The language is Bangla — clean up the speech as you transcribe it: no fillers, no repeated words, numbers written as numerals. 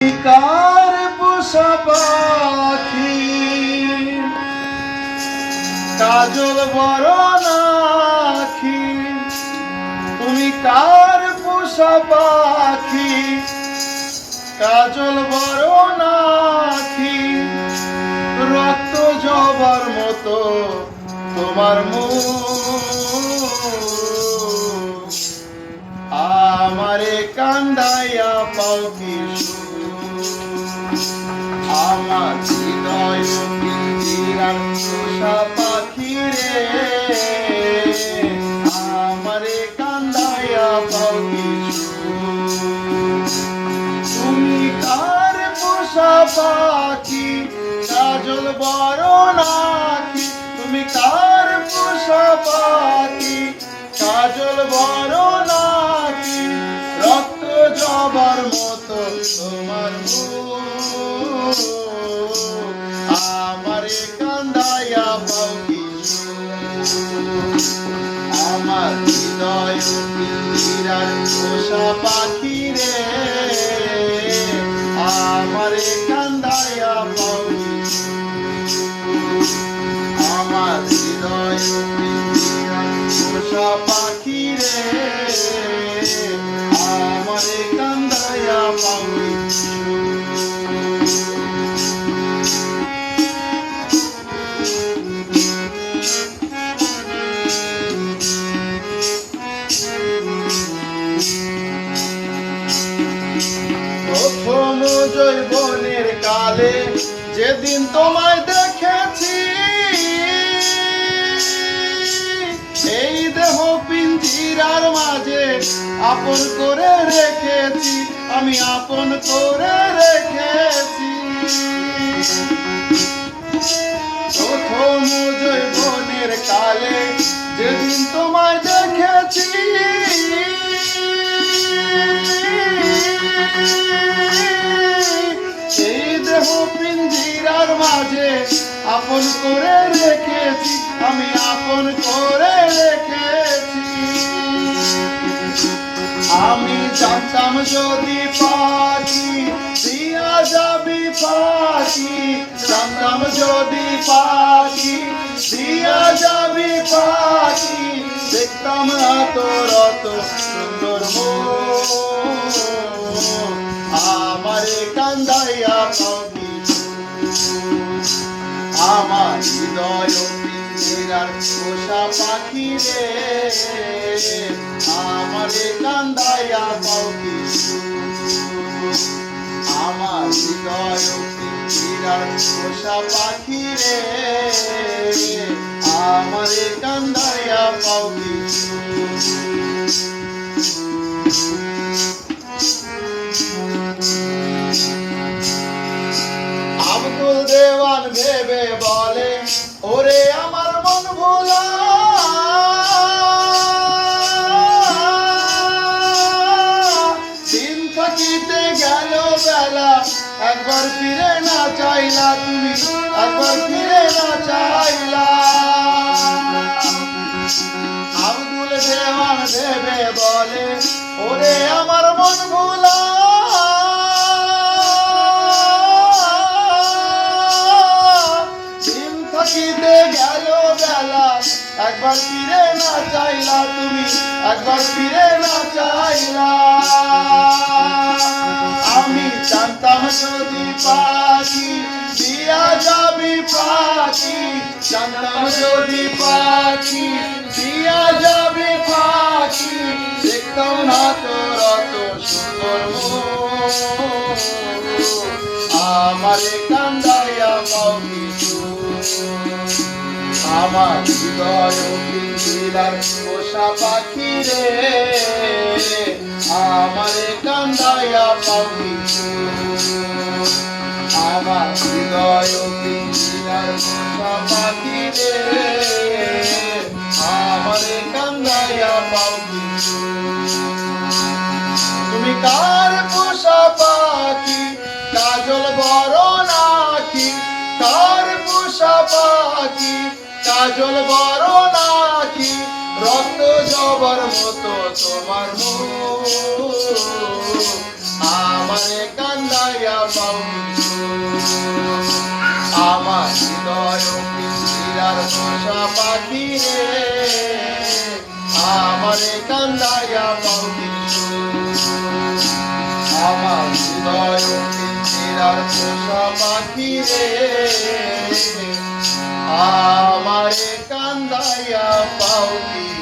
কার পোষা পাখি কাজল বরণ আখি, তুমি কার পোষা পাখি কাজল বরণ আখি, রক্ত জবার মতো তোমার মুখ, আমারে কান্দাইয়া পাও কি আমার হৃদয় পিঞ্জিরার পোষা পাখি রে, আমারে কান্দাইয়া পাও কি তুমি কার পোষা পাখি কাজল বরণ আখি, তুমি কার পোষা পাখি কাজল বরণ আখি, রক্ত জবার মতো তোমার মুখ, আমারে কান্দাইয়া পাও কি আমার হৃদয় পিঞ্জিরার পোষা পাখি রে, আমারে কান্দাইয়া পাও কি আমার হৃদয় পিঞ্জিরার পোষা পাখি রে, আমারে কান্দাইয়া পাও কি প্রথম যৌবনের কালে যেদিন তোমায় দেখেছি, এই দেহ পিঞ্জিরার মাঝে আপন করে রেখেছি, আমি আপন করে রেখেছি। প্রথম যৌবনের কালে যেদিন তোমায় দেখেছি, এই দেহ পিঞ্জিরার মাঝে আপন করে রেখেছি, আমি আপন করে রেখেছি। আমি জানতাম যদি পাখি দিয়া যাবি পাখি, জানতাম যদি পাখি দিয়া যাবি পাখি, দেখতাম না তোর অত সুন্দর মুখ, আমারে কান্দাইয়া পাও কি আমার হৃদয় পিঞ্জিরার পোষা পাখি রে, আমারে কান্দাইয়া পাও কি আমার হৃদয় পিঞ্জিরার পোষা পাখি রে, আমারে কান্দাইয়া পাও কি আব্দুল দেওয়ান ভেবে বলে ওরে আমার মন ভোলা, দিন থাকিতে গেল বেলা একবার ফিরে না চাইলা, তুমি একবার ফিরে না চাইলা। আব্দুল দেওয়ান ভেবে বলে ওরে আমার মন ভোলা, থাকিতে গেল বেলা একবার ফিরে না চাইলা, তুমি একবার ফিরে না চাইলা। আমি জানতাম যদি পাখি দিয়া যাবি পাখি, জানতাম যদি পাখি দিয়া যাবি পাখি, দেখতাম না তোর অত সুন্দর মুখ, আমারে কান্দাইয়া পাও কি আমার হৃদয় পিঞ্জিরার পোষা পাখি রে, আমারে কান্দাইয়া পাও কি আমার হৃদয় পিঞ্জিরার পোষা পাখি রে, আমারে কান্দাইয়া পাও কি তুমি কার পোষা পাখি কাজল বরণ আখি, কার পোষা পাখি কাজল বরণ আখি, রক্ত জবার মতো তোমার মুখ, আমারে কান্দাইয়া পাও কিছু আমার হৃদয় পিঞ্জিরার পোষা পাখি রে আমারে কান্দাইয়া পাও কিছু আমার হৃদয় পিঞ্জিরার পোষা পাখি রে আমারে কান্দাইয়া পাও কিছু